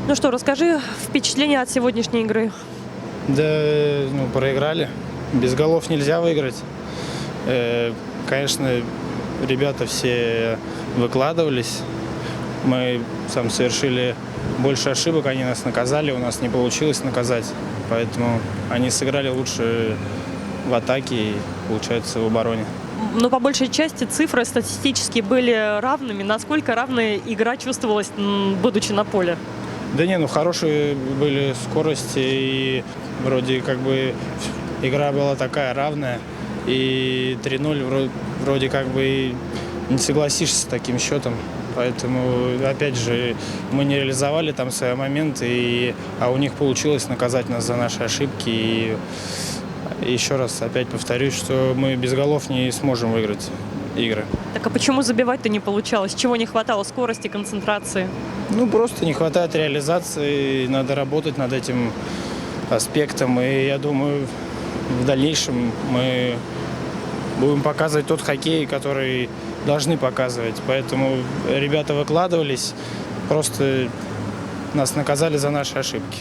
Ну что, расскажи впечатления от сегодняшней игры. Да, проиграли. Без голов нельзя выиграть. Конечно, ребята все выкладывались. Мы совершили больше ошибок, они нас наказали, у нас не получилось наказать. Поэтому они сыграли лучше в атаке и, получается, в обороне. Но по большей части цифры статистически были равными. Насколько равная игра чувствовалась, будучи на поле? Да не, хорошие были скорости, и вроде как бы игра была такая равная. И 3-0 вроде как бы и не согласишься с таким счетом. Поэтому, опять же, мы не реализовали там свои моменты, а у них получилось наказать нас за наши ошибки. И еще раз опять повторюсь, что мы без голов не сможем выиграть игры. Так а почему забивать-то не получалось? Чего не хватало? Скорости, концентрации? Просто не хватает реализации, надо работать над этим аспектом. И я думаю, в дальнейшем мы будем показывать тот хоккей, который должны показывать. Поэтому ребята выкладывались, просто нас наказали за наши ошибки.